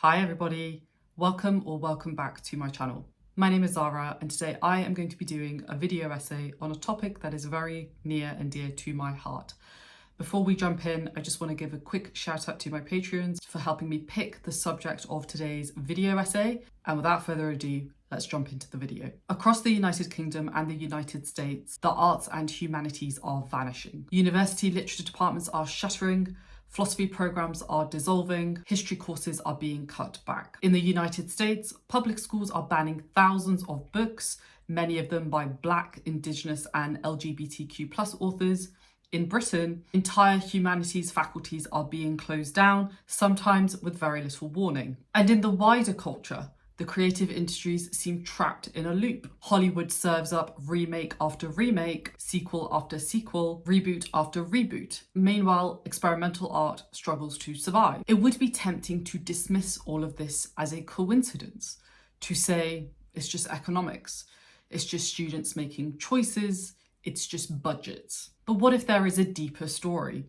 Hi everybody, welcome back to my channel. My name is Zara and today I am going to be doing a video essay on a topic that is very near and dear to my heart. Before we jump in, I just want to give a quick shout out to my Patreons for helping me pick the subject of today's video essay. And without further ado, let's jump into the video. Across the United Kingdom and the United States, the arts and humanities are vanishing. University literature departments are shuttering, philosophy programs are dissolving, history courses are being cut back. In the United States, public schools are banning thousands of books, many of them by Black, Indigenous and LGBTQ+ authors. In Britain, entire humanities faculties are being closed down, sometimes with very little warning. And in the wider culture, the creative industries seem trapped in a loop. Hollywood serves up remake after remake, sequel after sequel, reboot after reboot. Meanwhile, experimental art struggles to survive. It would be tempting to dismiss all of this as a coincidence, to say it's just economics, it's just students making choices, it's just budgets. But what if there is a deeper story?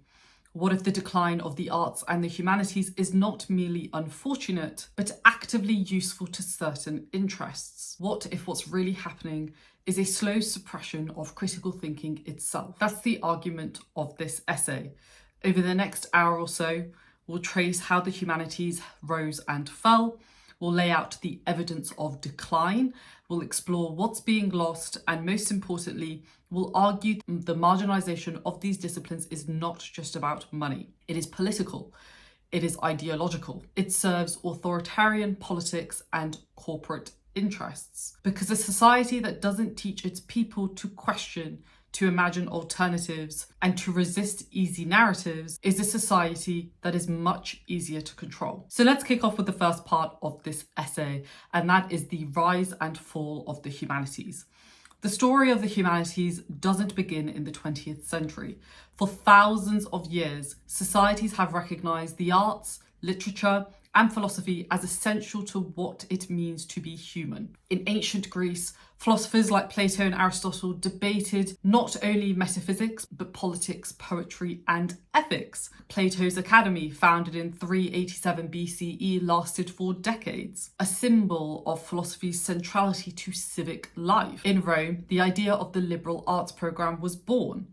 What if the decline of the arts and the humanities is not merely unfortunate, but actively useful to certain interests? What if what's really happening is a slow suppression of critical thinking itself? That's the argument of this essay. Over the next hour or so, we'll trace how the humanities rose and fell, we'll lay out the evidence of decline, we'll explore what's being lost, and most importantly, we'll argue the marginalisation of these disciplines is not just about money. It is political, it is ideological, it serves authoritarian politics and corporate interests. Because a society that doesn't teach its people to question, to imagine alternatives, and to resist easy narratives is a society that is much easier to control. So let's kick off with the first part of this essay, and that is the rise and fall of the humanities. The story of the humanities doesn't begin in the 20th century. For thousands of years, societies have recognised the arts, literature, and philosophy as essential to what it means to be human. In ancient Greece, philosophers like Plato and Aristotle debated not only metaphysics, but politics, poetry, and ethics. Plato's Academy, founded in 387 BCE, lasted for decades, a symbol of philosophy's centrality to civic life. In Rome, the idea of the liberal arts program was born.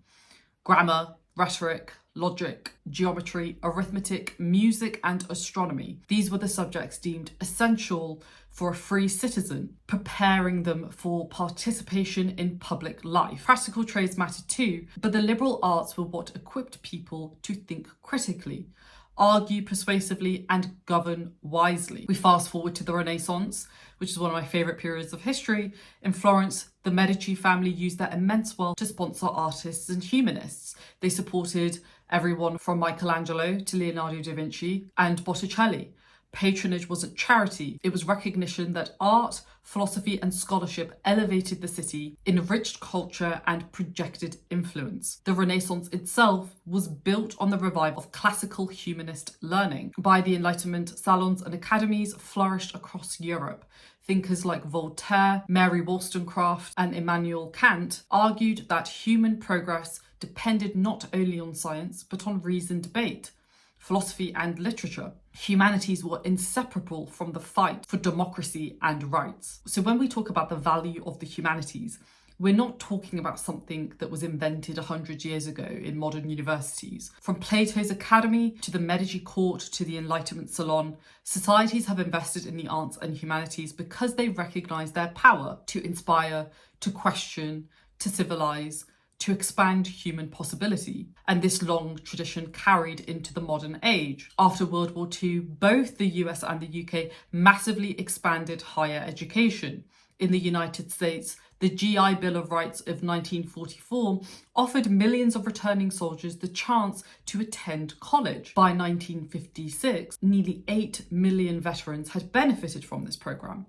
Grammar, rhetoric, logic, geometry, arithmetic, music, and astronomy. These were the subjects deemed essential for a free citizen, preparing them for participation in public life. Practical trades mattered too, but the liberal arts were what equipped people to think critically, argue persuasively, and govern wisely. We fast forward to the Renaissance, which is one of my favourite periods of history. In Florence, the Medici family used their immense wealth to sponsor artists and humanists. They supported everyone from Michelangelo to Leonardo da Vinci and Botticelli. Patronage wasn't charity, it was recognition that art, philosophy, and scholarship elevated the city, enriched culture, and projected influence. The Renaissance itself was built on the revival of classical humanist learning. By the Enlightenment, salons and academies flourished across Europe. Thinkers like Voltaire, Mary Wollstonecraft, and Immanuel Kant argued that human progress depended not only on science, but on reasoned debate, philosophy, and literature. Humanities were inseparable from the fight for democracy and rights. So when we talk about the value of the humanities, we're not talking about something that was invented 100 years ago in modern universities. From Plato's Academy to the Medici court to the Enlightenment salon, societies have invested in the arts and humanities because they recognise their power to inspire, to question, to civilise, to expand human possibility. And this long tradition carried into the modern age. After World War II, both the US and the UK massively expanded higher education. In the United States, the GI Bill of Rights of 1944 offered millions of returning soldiers the chance to attend college. By 1956, nearly 8 million veterans had benefited from this programme.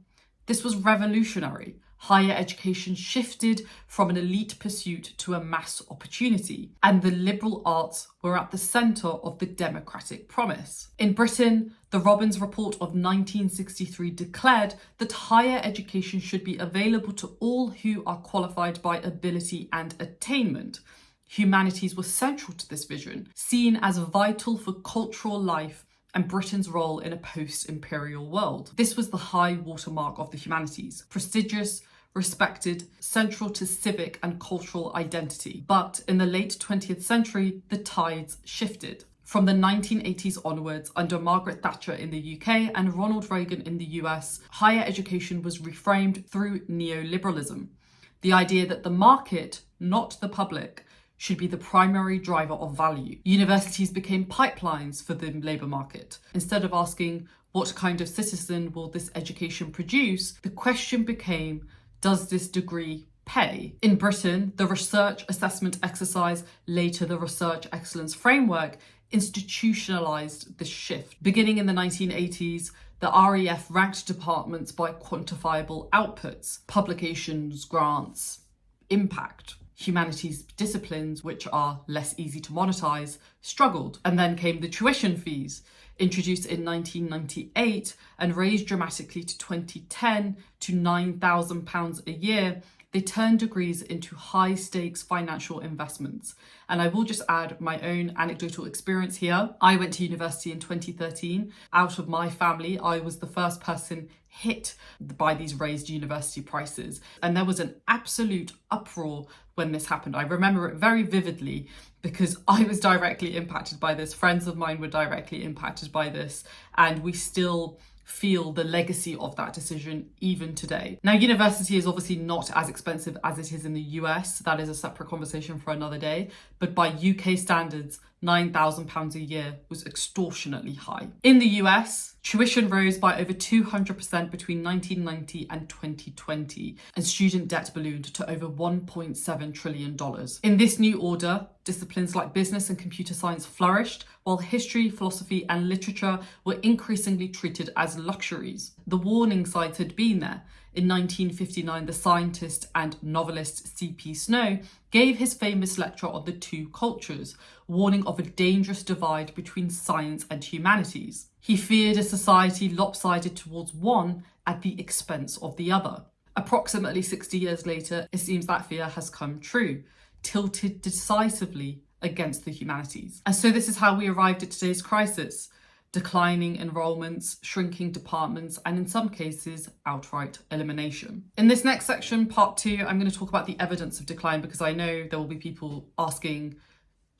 This was revolutionary. Higher education shifted from an elite pursuit to a mass opportunity, and the liberal arts were at the centre of the democratic promise. In Britain, the Robbins Report of 1963 declared that higher education should be available to all who are qualified by ability and attainment. Humanities were central to this vision, seen as vital for cultural life and Britain's role in a post-imperial world. This was the high watermark of the humanities, prestigious, respected, central to civic and cultural identity. But in the late 20th century, the tides shifted. From the 1980s onwards, under Margaret Thatcher in the UK and Ronald Reagan in the US, higher education was reframed through neoliberalism. The idea that the market, not the public, should be the primary driver of value. Universities became pipelines for the labour market. Instead of asking, what kind of citizen will this education produce, the question became, does this degree pay? In Britain, the research assessment exercise, later the Research Excellence Framework, institutionalised this shift. Beginning in the 1980s, the REF ranked departments by quantifiable outputs, publications, grants, impact. Humanities disciplines, which are less easy to monetize, struggled. And then came the tuition fees, introduced in 1998 and raised dramatically to 2010 to £9,000 a year. They turned degrees into high-stakes financial investments. And I will just add my own anecdotal experience here. I went to university in 2013. Out of my family, I was the first person hit by these raised university prices. And there was an absolute uproar when this happened. I remember it very vividly because I was directly impacted by this. Friends of mine were directly impacted by this. And we still feel the legacy of that decision even today. Now, university is obviously not as expensive as it is in the US. That is a separate conversation for another day. But by UK standards, £9,000 a year was extortionately high. In the US, tuition rose by over 200% between 1990 and 2020, and student debt ballooned to over $1.7 trillion. In this new order, disciplines like business and computer science flourished, while history, philosophy, and literature were increasingly treated as luxuries. The warning signs had been there. In 1959, the scientist and novelist C.P. Snow gave his famous lecture on the two cultures, warning of a dangerous divide between science and humanities. He feared a society lopsided towards one at the expense of the other. Approximately 60 years later, it seems that fear has come true, tilted decisively against the humanities. And so this is how we arrived at today's crisis. Declining enrolments, shrinking departments, and in some cases, outright elimination. In this next section, part 2, I'm going to talk about the evidence of decline because I know there will be people asking,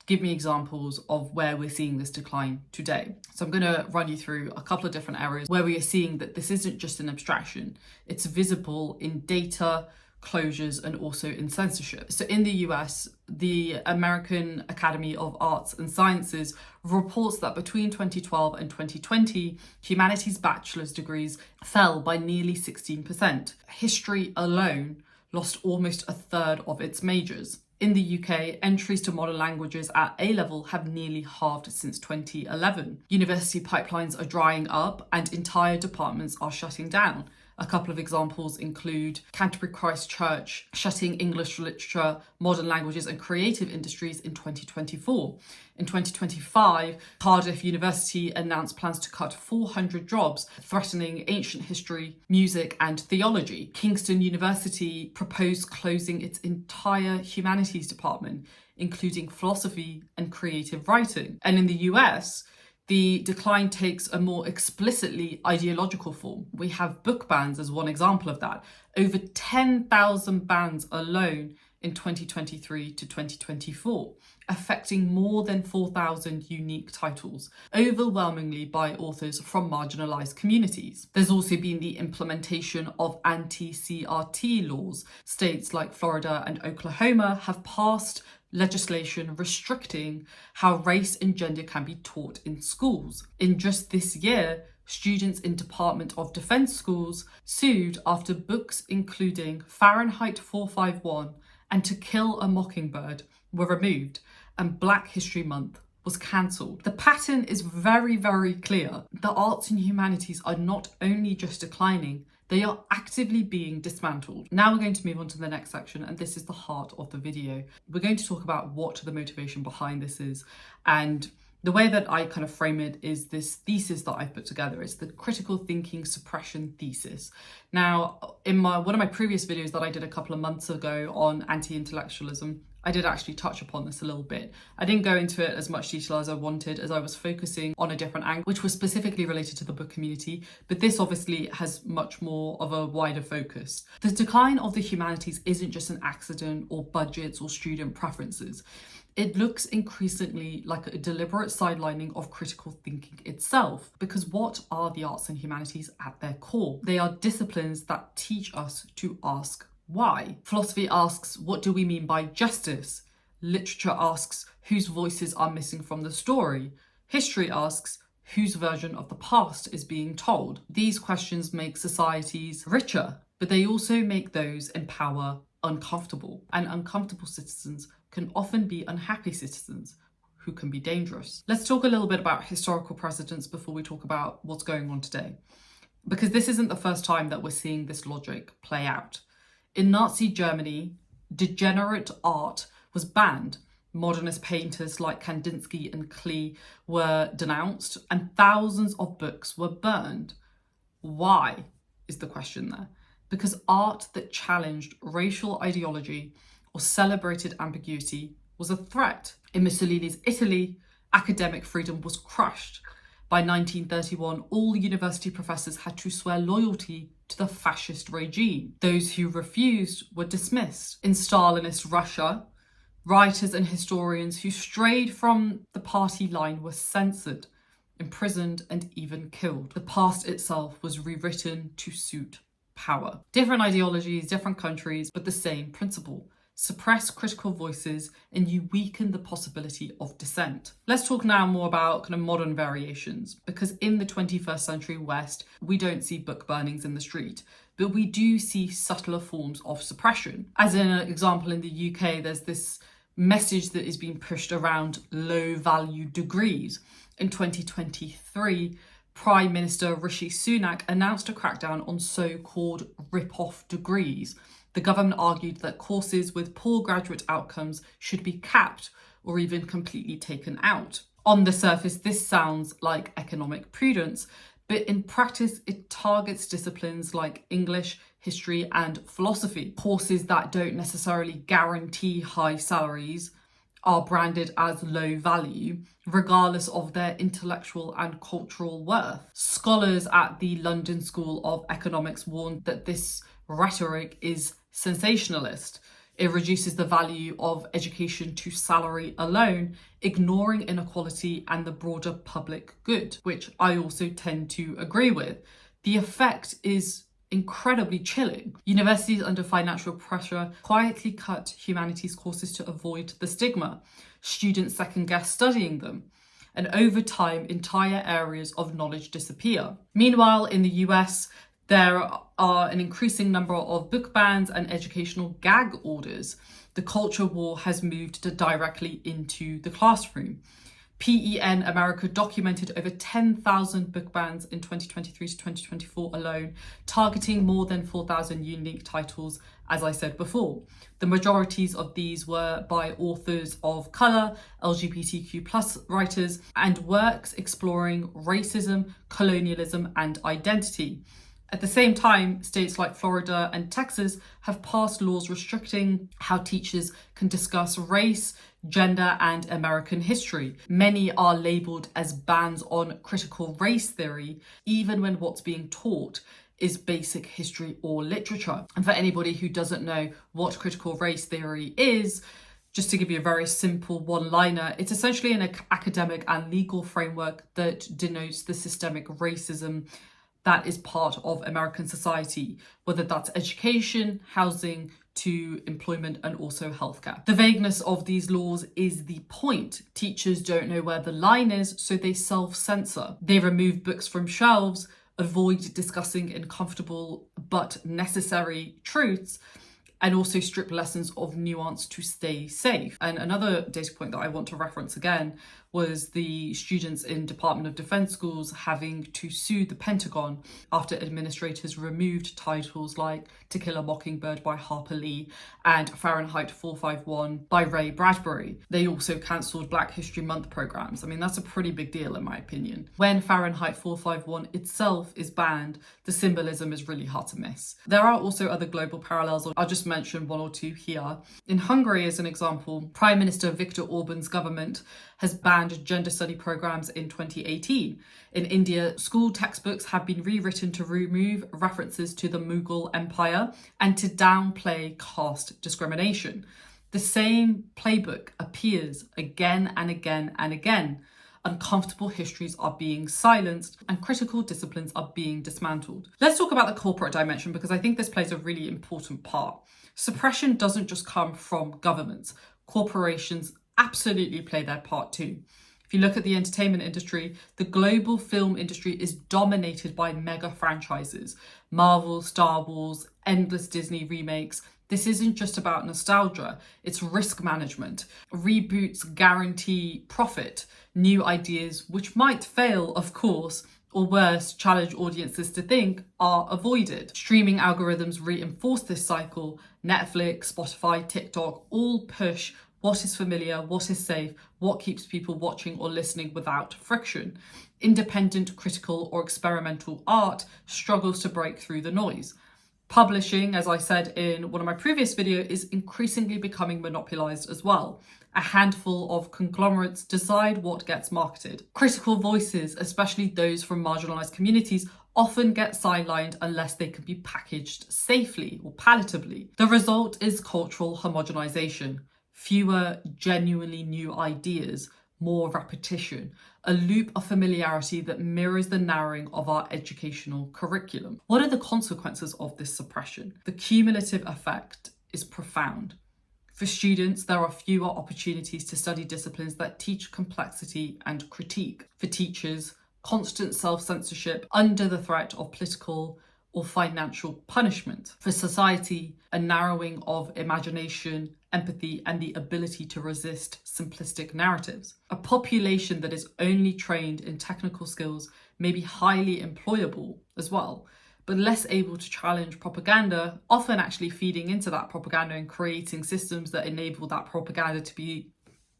give me examples of where we're seeing this decline today. So I'm going to run you through a couple of different areas where we are seeing that this isn't just an abstraction. It's visible in data, closures, and also in censorship. So in the US, the American Academy of Arts and Sciences reports that between 2012 and 2020, humanities bachelor's degrees fell by nearly 16%. History alone lost almost a third of its majors. In the UK, entries to modern languages at A-level have nearly halved since 2011. University pipelines are drying up and entire departments are shutting down. A couple of examples include Canterbury Christ Church shutting English literature, modern languages and creative industries in 2024. In 2025, Cardiff University announced plans to cut 400 jobs, threatening ancient history, music and theology. Kingston University proposed closing its entire humanities department, including philosophy and creative writing. And in the US, the decline takes a more explicitly ideological form. We have book bans as one example of that. Over 10,000 bans alone in 2023 to 2024, affecting more than 4,000 unique titles, overwhelmingly by authors from marginalised communities. There's also been the implementation of anti-CRT laws. States like Florida and Oklahoma have passed legislation restricting how race and gender can be taught in schools. In just this year, students in Department of Defense schools sued after books including Fahrenheit 451 and To Kill a Mockingbird were removed, and Black History Month was cancelled. The pattern is very, very clear. The arts and humanities are not only just declining, they are actively being dismantled. Now we're going to move on to the next section, and this is the heart of the video. We're going to talk about what the motivation behind this is, and the way that I kind of frame it is this thesis that I've put together. It's the critical thinking suppression thesis. Now, in one of my previous videos that I did a couple of months ago on anti-intellectualism, I did actually touch upon this a little bit. I didn't go into it as much detail as I wanted, as I was focusing on a different angle, which was specifically related to the book community, but this obviously has much more of a wider focus. The decline of the humanities isn't just an accident or budgets or student preferences. It looks increasingly like a deliberate sidelining of critical thinking itself, because what are the arts and humanities at their core? They are disciplines that teach us to ask why. Philosophy asks, what do we mean by justice? Literature asks, whose voices are missing from the story? History asks, whose version of the past is being told? These questions make societies richer, but they also make those in power uncomfortable, and uncomfortable citizens can often be unhappy citizens who can be dangerous. Let's talk a little bit about historical precedents before we talk about what's going on today, because this isn't the first time that we're seeing this logic play out. In Nazi Germany, degenerate art was banned. Modernist painters like Kandinsky and Klee were denounced, and thousands of books were burned. Why is the question there? Because art that challenged racial ideology or celebrated ambiguity was a threat. In Mussolini's Italy, academic freedom was crushed. By 1931, all university professors had to swear loyalty to the fascist regime. Those who refused were dismissed. In Stalinist Russia, writers and historians who strayed from the party line were censored, imprisoned, and even killed. The past itself was rewritten to suit power. Different ideologies, different countries, but the same principle. Suppress critical voices and you weaken the possibility of dissent. Let's talk now more about kind of modern variations, because in the 21st century West, we don't see book burnings in the street, but we do see subtler forms of suppression. As in an example, in the UK, there's this message that is being pushed around low value degrees. In 2023, Prime Minister Rishi Sunak announced a crackdown on so-called rip-off degrees. The government argued that courses with poor graduate outcomes should be capped or even completely taken out. On the surface, this sounds like economic prudence, but in practice, it targets disciplines like English, history, and philosophy. Courses that don't necessarily guarantee high salaries are branded as low value, regardless of their intellectual and cultural worth. Scholars at the London School of Economics warned that this rhetoric is sensationalist. It reduces the value of education to salary alone, ignoring inequality and the broader public good, which I also tend to agree with. The effect is incredibly chilling. Universities under financial pressure quietly cut humanities courses to avoid the stigma. Students second-guess studying them. And over time, entire areas of knowledge disappear. Meanwhile, in the US, there are an increasing number of book bans and educational gag orders. The culture war has moved directly into the classroom. PEN America documented over 10,000 book bans in 2023 to 2024 alone, targeting more than 4,000 unique titles, as I said before. The majorities of these were by authors of colour, LGBTQ+ writers, and works exploring racism, colonialism, and identity. At the same time, states like Florida and Texas have passed laws restricting how teachers can discuss race, gender, and American history. Many are labelled as bans on critical race theory, even when what's being taught is basic history or literature. And for anybody who doesn't know what critical race theory is, just to give you a very simple one-liner, it's essentially an academic and legal framework that denotes the systemic racism that is part of American society, whether that's education, housing, to employment, and also healthcare. The vagueness of these laws is the point. Teachers don't know where the line is, so they self-censor. They remove books from shelves, avoid discussing uncomfortable but necessary truths, and also strip lessons of nuance to stay safe. And another data point that I want to reference again was the students in Department of Defense schools having to sue the Pentagon after administrators removed titles like To Kill a Mockingbird by Harper Lee and Fahrenheit 451 by Ray Bradbury. They also cancelled Black History Month programs. I mean, that's a pretty big deal in my opinion. When Fahrenheit 451 itself is banned, the symbolism is really hard to miss. There are also other global parallels. I'll just mention one or two here. In Hungary, as an example, Prime Minister Viktor Orban's government has banned gender study programs in 2018. In India, school textbooks have been rewritten to remove references to the Mughal Empire and to downplay caste discrimination. The same playbook appears again and again and again. Uncomfortable histories are being silenced and critical disciplines are being dismantled. Let's talk about the corporate dimension, because I think this plays a really important part. Suppression doesn't just come from governments. Corporations absolutely play their part too. If you look at the entertainment industry, the global film industry is dominated by mega franchises. Marvel, Star Wars, endless Disney remakes. This isn't just about nostalgia, it's risk management. Reboots guarantee profit. New ideas, which might fail, of course, or worse, challenge audiences to think, are avoided. Streaming algorithms reinforce this cycle. Netflix, Spotify, TikTok all push what is familiar, what is safe, what keeps people watching or listening without friction. Independent, critical, or experimental art struggles to break through the noise. Publishing, as I said in one of my previous videos, is increasingly becoming monopolized as well. A handful of conglomerates decide what gets marketed. Critical voices, especially those from marginalized communities, often get sidelined unless they can be packaged safely or palatably. The result is cultural homogenization. Fewer genuinely new ideas, more repetition, a loop of familiarity that mirrors the narrowing of our educational curriculum. What are the consequences of this suppression? The cumulative effect is profound. For students, there are fewer opportunities to study disciplines that teach complexity and critique. For teachers, constant self-censorship under the threat of political or financial punishment. For society, a narrowing of imagination, empathy, and the ability to resist simplistic narratives. A population that is only trained in technical skills may be highly employable as well, but less able to challenge propaganda, often actually feeding into that propaganda and creating systems that enable that propaganda to be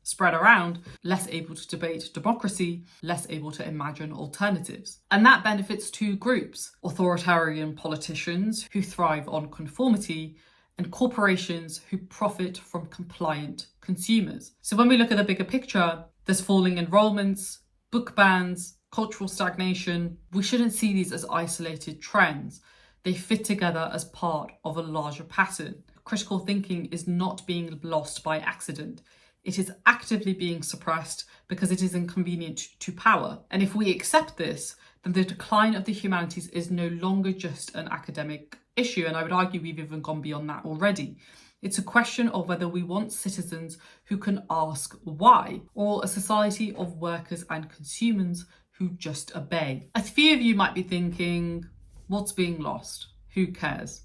spread around, less able to debate democracy, less able to imagine alternatives. And that benefits two groups: authoritarian politicians who thrive on conformity, and corporations who profit from compliant consumers. So when we look at the bigger picture, there's falling enrollments, book bans, cultural stagnation. We shouldn't see these as isolated trends. They fit together as part of a larger pattern. Critical thinking is not being lost by accident. It is actively being suppressed because it is inconvenient to power. And if we accept this, then the decline of the humanities is no longer just an academic issue. And I would argue we've even gone beyond that already. It's a question of whether we want citizens who can ask why, or a society of workers and consumers who just obey. A few of you might be thinking, what's being lost? Who cares?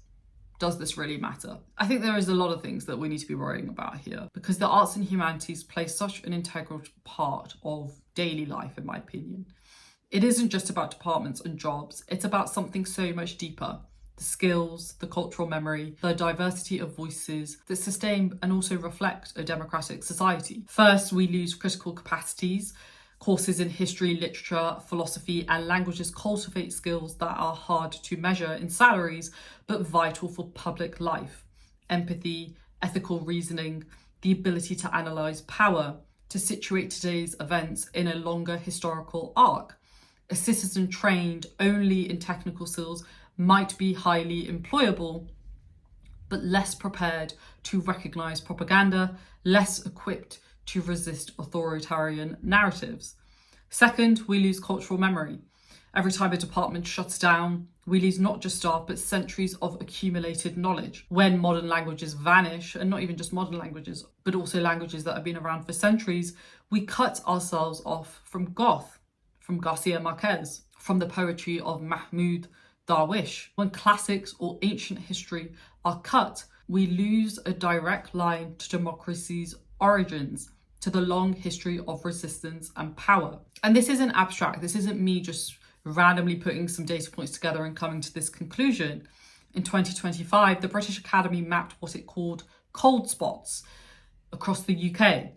Does this really matter? I think there is a lot of things that we need to be worrying about here, because the arts and humanities play such an integral part of daily life, in my opinion. It isn't just about departments and jobs, it's about something so much deeper. The skills, the cultural memory, the diversity of voices that sustain and also reflect a democratic society. First, we lose critical capacities. Courses in history, literature, philosophy, and languages cultivate skills that are hard to measure in salaries, but vital for public life. Empathy, ethical reasoning, the ability to analyse power, to situate today's events in a longer historical arc. A citizen trained only in technical skills might be highly employable, but less prepared to recognise propaganda, less equipped to resist authoritarian narratives. Second, we lose cultural memory. Every time a department shuts down, we lose not just staff, but centuries of accumulated knowledge. When modern languages vanish, and not even just modern languages, but also languages that have been around for centuries, we cut ourselves off from Goethe, from Garcia Marquez, from the poetry of Mahmoud Darwish. When classics or ancient history are cut, we lose a direct line to democracy's origins, to the long history of resistance and power. And this isn't abstract. This isn't me just randomly putting some data points together and coming to this conclusion. In 2025, the British Academy mapped what it called cold spots across the UK.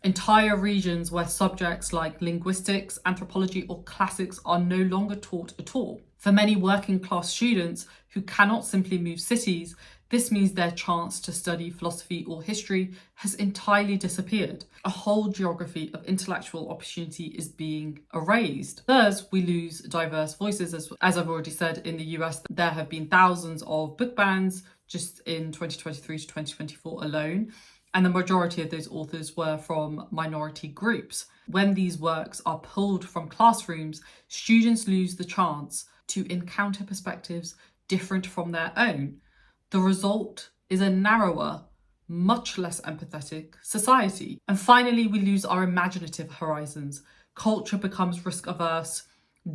Entire regions where subjects like linguistics, anthropology, or classics are no longer taught at all. For many working class students who cannot simply move cities, This means their chance to study philosophy or history has entirely disappeared. A whole geography of intellectual opportunity is being erased. Thus, we lose diverse voices. As I've already said, in the US, there have been thousands of book bans just in 2023 to 2024 alone, and the majority of those authors were from minority groups. When these works are pulled from classrooms, students lose the chance to encounter perspectives different from their own. The result is a narrower, much less empathetic society. And finally, we lose our imaginative horizons. Culture becomes risk-averse,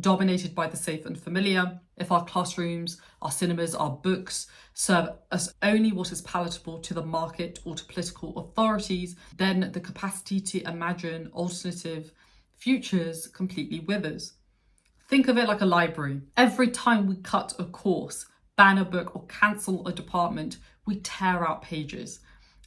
dominated by the safe and familiar. If our classrooms, our cinemas, our books serve us only what is palatable to the market or to political authorities, then the capacity to imagine alternative futures completely withers. Think of it like a library. Every time we cut a course, ban a book, or cancel a department, we tear out pages.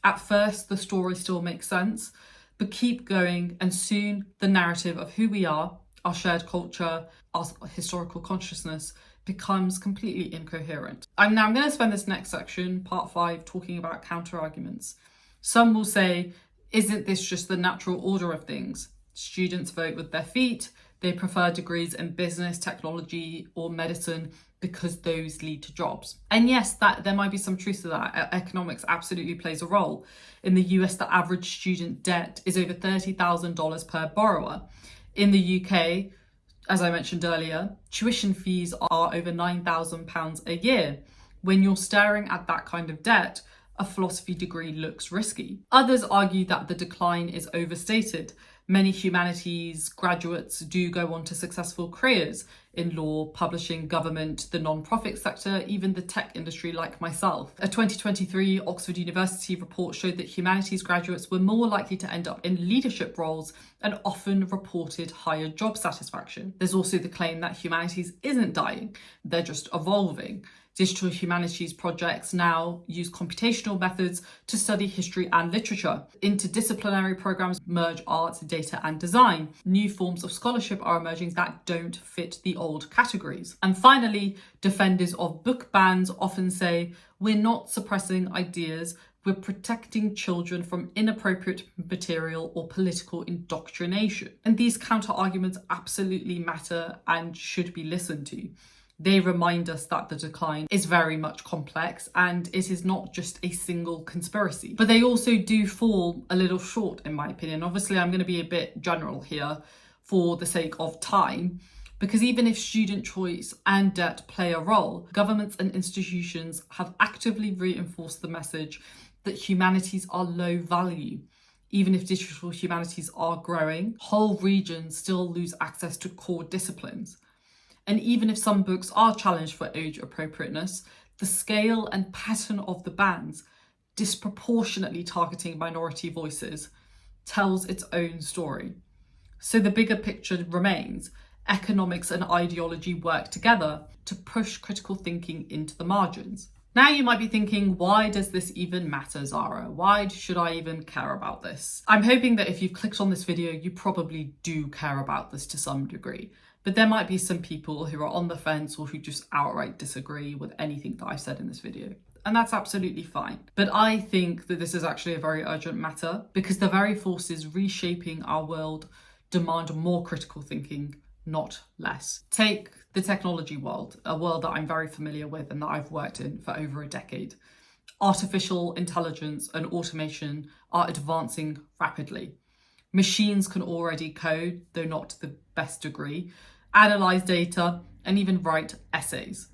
At first, the story still makes sense, but keep going, and soon the narrative of who we are, our shared culture, our historical consciousness becomes completely incoherent. I'm going to spend this next section, part 5, talking about counter-arguments. Some will say, isn't this just the natural order of things? Students vote with their feet, they prefer degrees in business, technology, or medicine because those lead to jobs. And yes, that there might be some truth to that. Economics absolutely plays a role. In the US, the average student debt is over $30,000 per borrower. In the UK, as I mentioned earlier, tuition fees are over £9,000 a year. When you're staring at that kind of debt, a philosophy degree looks risky. Others argue that the decline is overstated. Many humanities graduates do go on to successful careers in law, publishing, government, the non-profit sector, even the tech industry like myself. A 2023 Oxford University report showed that humanities graduates were more likely to end up in leadership roles and often reported higher job satisfaction. There's also the claim that humanities isn't dying, they're just evolving. Digital humanities projects now use computational methods to study history and literature. Interdisciplinary programs merge art, data, and design. New forms of scholarship are emerging that don't fit the old categories. And finally, defenders of book bans often say, we're not suppressing ideas, we're protecting children from inappropriate material or political indoctrination. And these counter-arguments absolutely matter and should be listened to. They remind us that the decline is very much complex and it is not just a single conspiracy. But they also do fall a little short, in my opinion. Obviously, I'm going to be a bit general here for the sake of time, because even if student choice and debt play a role, governments and institutions have actively reinforced the message that humanities are low value. Even if digital humanities are growing, whole regions still lose access to core disciplines. And even if some books are challenged for age appropriateness, the scale and pattern of the bans, disproportionately targeting minority voices, tells its own story. So the bigger picture remains. Economics and ideology work together to push critical thinking into the margins. Now you might be thinking, why does this even matter, Zara? Why should I even care about this? I'm hoping that if you've clicked on this video, you probably do care about this to some degree. But there might be some people who are on the fence or who just outright disagree with anything that I've said in this video. And that's absolutely fine. But I think that this is actually a very urgent matter because the very forces reshaping our world demand more critical thinking, not less. Take the technology world, a world that I'm very familiar with and that I've worked in for over a decade. Artificial intelligence and automation are advancing rapidly. Machines can already code, though not to the best degree, analyze data, and even write essays.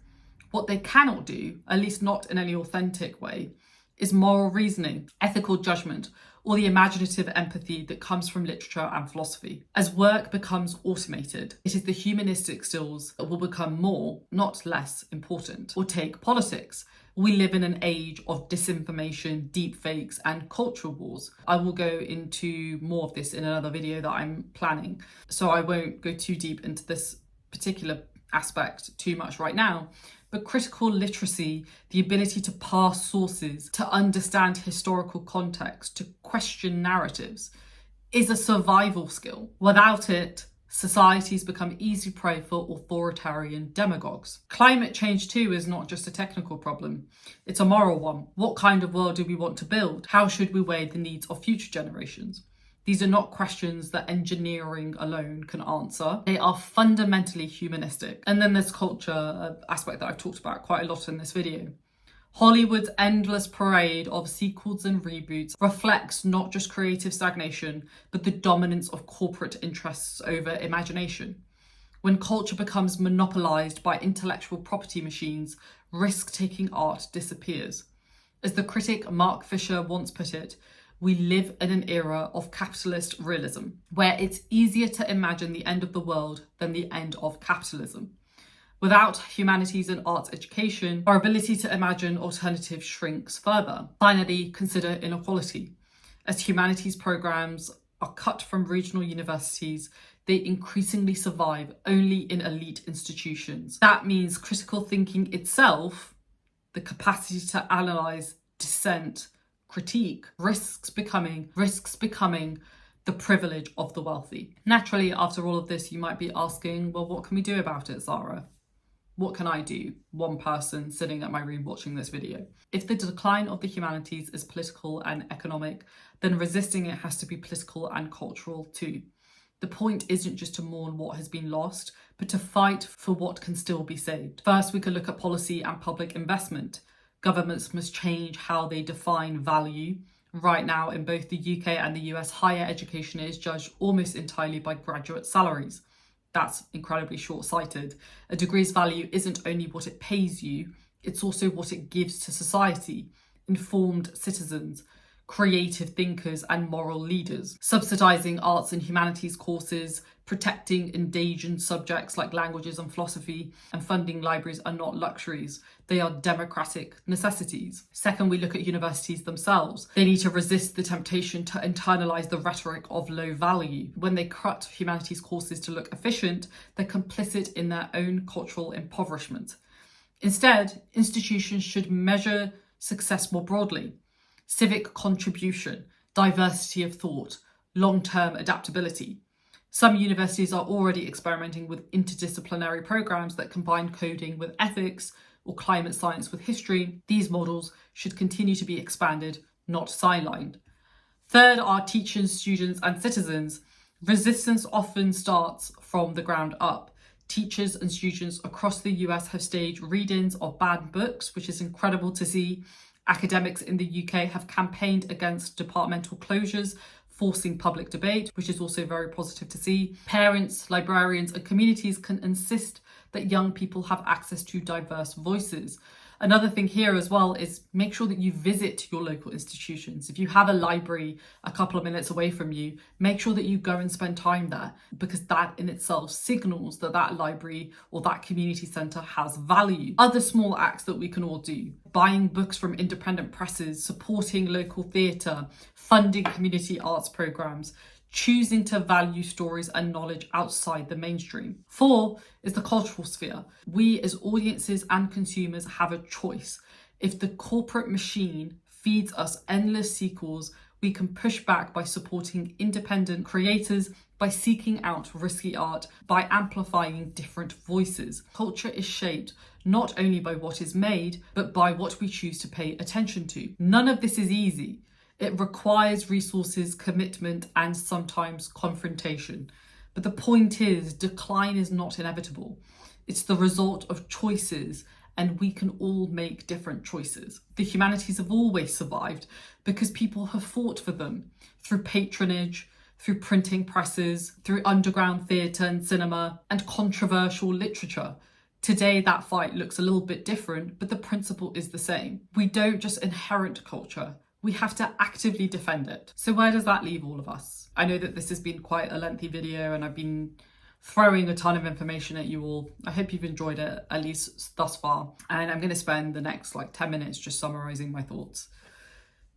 What they cannot do, at least not in any authentic way, is moral reasoning, ethical judgment, or the imaginative empathy that comes from literature and philosophy. As work becomes automated, it is the humanistic skills that will become more, not less, important. Or take politics. We live in an age of disinformation, deepfakes, and cultural wars. I will go into more of this in another video that I'm planning, so I won't go too deep into this particular aspect too much right now. But critical literacy, the ability to parse sources, to understand historical context, to question narratives, is a survival skill. Without it, Societies become easy prey for authoritarian demagogues. Climate change too is not just a technical problem, it's a moral one. What kind of world do we want to build? How should we weigh the needs of future generations? These are not questions that engineering alone can answer. They are fundamentally humanistic. And then there's culture, an aspect that I've talked about quite a lot in this video. Hollywood's endless parade of sequels and reboots reflects not just creative stagnation, but the dominance of corporate interests over imagination. When culture becomes monopolized by intellectual property machines, risk-taking art disappears. As the critic Mark Fisher once put it, we live in an era of capitalist realism, where it's easier to imagine the end of the world than the end of capitalism. Without humanities and arts education, our ability to imagine alternatives shrinks further. Finally, consider inequality. As humanities programs are cut from regional universities, they increasingly survive only in elite institutions. That means critical thinking itself, the capacity to analyze, dissent, critique, risks becoming the privilege of the wealthy. Naturally, after all of this, you might be asking, well, what can we do about it, Zara? What can I do? One person sitting at my room watching this video. If the decline of the humanities is political and economic, then resisting it has to be political and cultural too. The point isn't just to mourn what has been lost, but to fight for what can still be saved. First, we could look at policy and public investment. Governments must change how they define value. Right now, in both the UK and the US, higher education is judged almost entirely by graduate salaries. That's incredibly short-sighted. A degree's value isn't only what it pays you, it's also what it gives to society, informed citizens, creative thinkers and moral leaders. Subsidising arts and humanities courses, protecting endangered subjects like languages and philosophy, and funding libraries are not luxuries. They are democratic necessities. Second, we look at universities themselves. They need to resist the temptation to internalise the rhetoric of low value. When they cut humanities courses to look efficient, they're complicit in their own cultural impoverishment. Instead, institutions should measure success more broadly. Civic contribution, diversity of thought, long-term adaptability. Some universities are already experimenting with interdisciplinary programs that combine coding with ethics or climate science with history. These models should continue to be expanded, not sidelined. Third are teachers, students, and citizens. Resistance often starts from the ground up. Teachers and students across the US have staged read-ins of banned books, which is incredible to see. Academics in the UK have campaigned against departmental closures, forcing public debate, which is also very positive to see. Parents, librarians, and communities can insist that young people have access to diverse voices. Another thing here as well is make sure that you visit your local institutions. If you have a library a couple of minutes away from you, make sure that you go and spend time there, because that in itself signals that that library or that community centre has value. Other small acts that we can all do: buying books from independent presses, supporting local theatre, funding community arts programmes, choosing to value stories and knowledge outside the mainstream. 4 is the cultural sphere. We as audiences and consumers have a choice. If the corporate machine feeds us endless sequels, we can push back by supporting independent creators, by seeking out risky art, by amplifying different voices. Culture is shaped not only by what is made, but by what we choose to pay attention to. None of this is easy. It requires resources, commitment, and sometimes confrontation. But the point is, decline is not inevitable. It's the result of choices, and we can all make different choices. The humanities have always survived because people have fought for them through patronage, through printing presses, through underground theatre and cinema, and controversial literature. Today, that fight looks a little bit different, but the principle is the same. We don't just inherit culture. We have to actively defend it. So where does that leave all of us? I know that this has been quite a lengthy video and I've been throwing a ton of information at you all. I hope you've enjoyed it, at least thus far. And I'm going to spend the next 10 minutes just summarising my thoughts.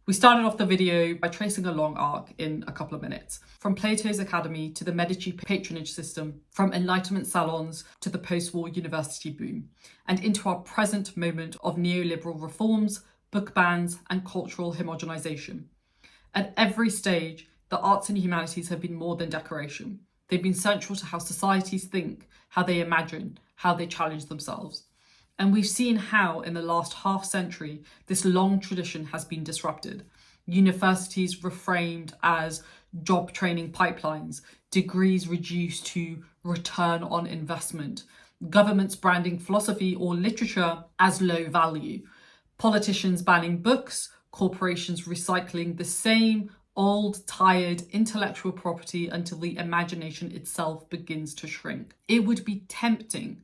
We started off the video by tracing a long arc in a couple of minutes. From Plato's Academy to the Medici patronage system, from Enlightenment salons to the post-war university boom, and into our present moment of neoliberal reforms, book bans, and cultural homogenization. At every stage, the arts and humanities have been more than decoration. They've been central to how societies think, how they imagine, how they challenge themselves. And we've seen how, in the last half century, this long tradition has been disrupted. Universities reframed as job training pipelines, degrees reduced to return on investment, governments branding philosophy or literature as low value, politicians banning books, corporations recycling the same old, tired intellectual property until the imagination itself begins to shrink. It would be tempting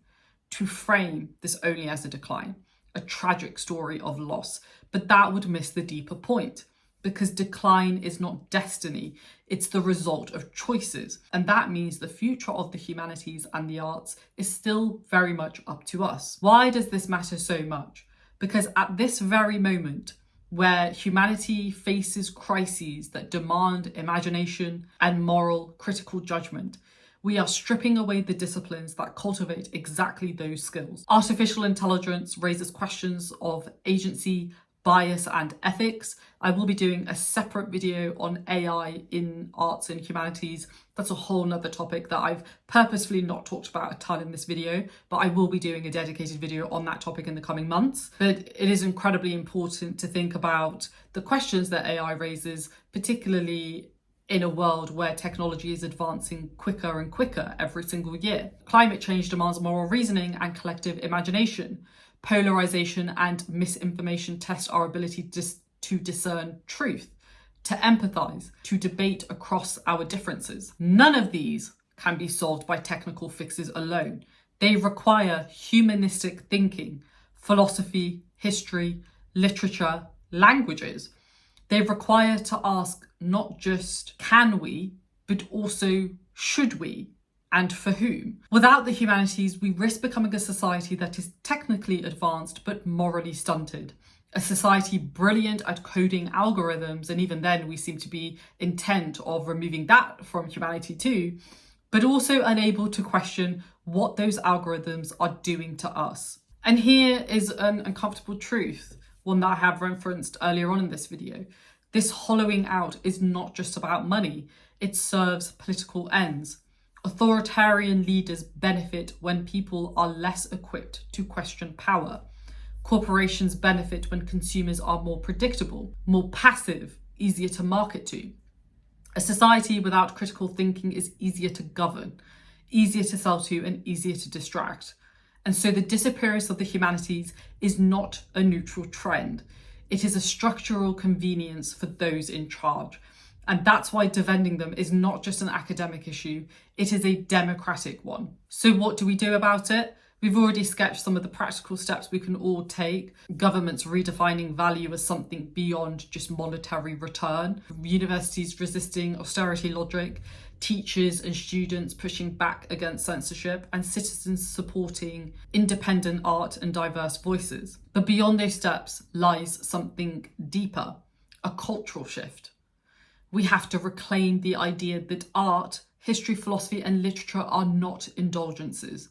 to frame this only as a decline, a tragic story of loss, but that would miss the deeper point, because decline is not destiny, it's the result of choices. And that means the future of the humanities and the arts is still very much up to us. Why does this matter so much? Because at this very moment, where humanity faces crises that demand imagination and moral critical judgment, we are stripping away the disciplines that cultivate exactly those skills. Artificial intelligence raises questions of agency, bias, and ethics. I will be doing a separate video on AI in arts and humanities. That's a whole nother topic that I've purposefully not talked about a ton in this video, but I will be doing a dedicated video on that topic in the coming months. But it is incredibly important to think about the questions that AI raises, particularly in a world where technology is advancing quicker and quicker every single year. Climate change demands moral reasoning and collective imagination. Polarization and misinformation test our ability to discern truth, to empathize, to debate across our differences. None of these can be solved by technical fixes alone. They require humanistic thinking, philosophy, history, literature, languages. They require to ask not just can we, but also should we, and for whom. Without the humanities, we risk becoming a society that is technically advanced but morally stunted. A society brilliant at coding algorithms, and even then we seem to be intent of removing that from humanity too, but also unable to question what those algorithms are doing to us. And here is an uncomfortable truth, one that I have referenced earlier on in this video. This hollowing out is not just about money, it serves political ends. Authoritarian leaders benefit when people are less equipped to question power. Corporations benefit when consumers are more predictable, more passive, easier to market to. A society without critical thinking is easier to govern, easier to sell to, and easier to distract. And so the disappearance of the humanities is not a neutral trend. It is a structural convenience for those in charge. And that's why defending them is not just an academic issue, it is a democratic one. So what do we do about it? We've already sketched some of the practical steps we can all take. Governments redefining value as something beyond just monetary return. Universities resisting austerity logic. Teachers and students pushing back against censorship, and citizens supporting independent art and diverse voices. But beyond those steps lies something deeper, a cultural shift. We have to reclaim the idea that art, history, philosophy, and literature are not indulgences.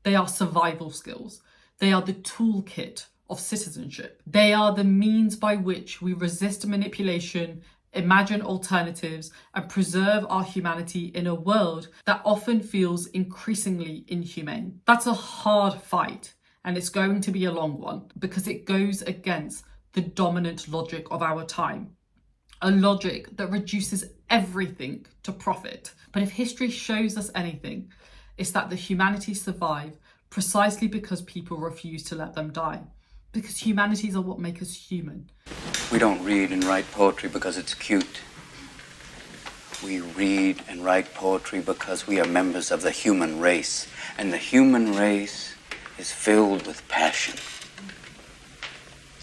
They are survival skills. They are the toolkit of citizenship. They are the means by which we resist manipulation, imagine alternatives, and preserve our humanity in a world that often feels increasingly inhumane. That's a hard fight, and it's going to be a long one because it goes against the dominant logic of our time, a logic that reduces everything to profit. But if history shows us anything, it's that the humanities survive precisely because people refuse to let them die. Because humanities are what make us human. We don't read and write poetry because it's cute. We read and write poetry because we are members of the human race. And the human race is filled with passion.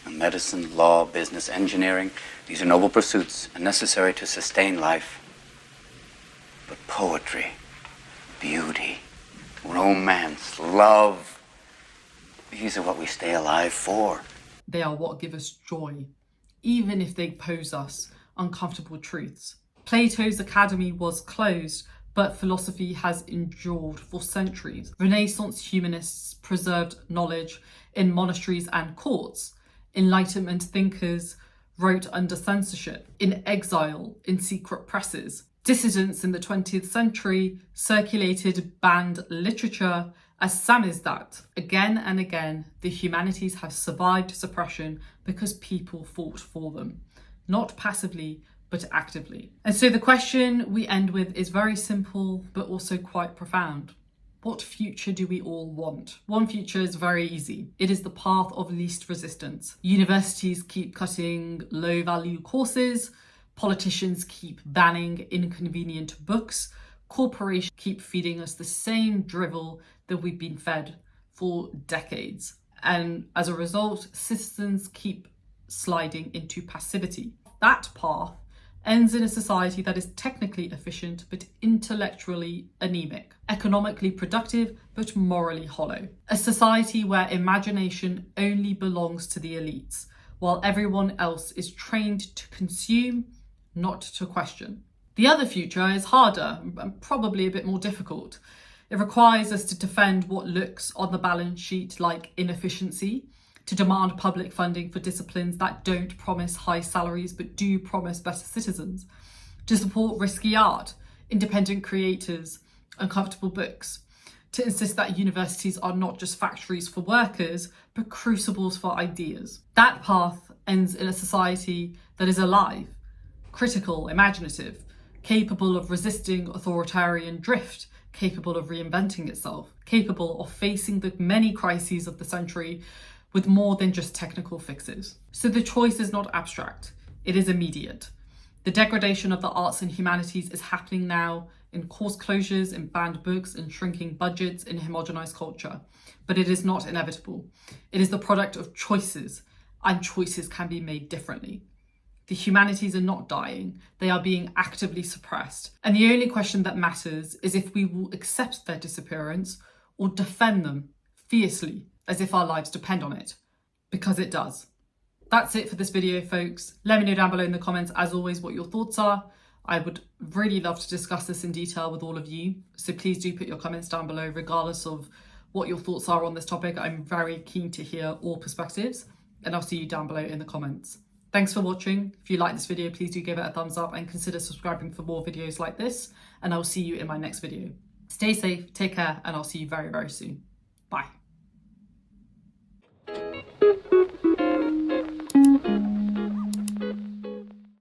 And medicine, law, business, engineering, these are noble pursuits and necessary to sustain life. But poetry, beauty, romance, love, these are what we stay alive for. They are what give us joy, even if they pose us uncomfortable truths. Plato's academy was closed, but philosophy has endured for centuries. Renaissance humanists preserved knowledge in monasteries and courts. Enlightenment thinkers wrote under censorship, in exile, in secret presses. Dissidents in the 20th century circulated banned literature as samizdat. Again and again, the humanities have survived suppression because people fought for them, not passively, but actively. And so the question we end with is very simple, but also quite profound. What future do we all want? One future is very easy. It is the path of least resistance. Universities keep cutting low-value courses. Politicians keep banning inconvenient books. Corporations keep feeding us the same drivel that we've been fed for decades. And as a result, citizens keep sliding into passivity. That path ends in a society that is technically efficient but intellectually anemic, economically productive but morally hollow. A society where imagination only belongs to the elites, while everyone else is trained to consume, not to question. The other future is harder and probably a bit more difficult. It requires us to defend what looks on the balance sheet like inefficiency, to demand public funding for disciplines that don't promise high salaries but do promise better citizens, to support risky art, independent creators, uncomfortable books, to insist that universities are not just factories for workers but crucibles for ideas. That path ends in a society that is alive, critical, imaginative, capable of resisting authoritarian drift, capable of reinventing itself, capable of facing the many crises of the century with more than just technical fixes. So the choice is not abstract, it is immediate. The degradation of the arts and humanities is happening now in course closures, in banned books, in shrinking budgets, in homogenized culture. But it is not inevitable. It is the product of choices, and choices can be made differently. The humanities are not dying, they are being actively suppressed. And the only question that matters is if we will accept their disappearance or defend them fiercely, as if our lives depend on it, because it does. That's it for this video, folks. Let me know down below in the comments, as always, what your thoughts are. I would really love to discuss this in detail with all of you. So please do put your comments down below, regardless of what your thoughts are on this topic. I'm very keen to hear all perspectives, and I'll see you down below in the comments. Thanks for watching. If you like this video, please do give it a thumbs up and consider subscribing for more videos like this. And I'll see you in my next video. Stay safe, take care, and I'll see you very, very soon. Bye.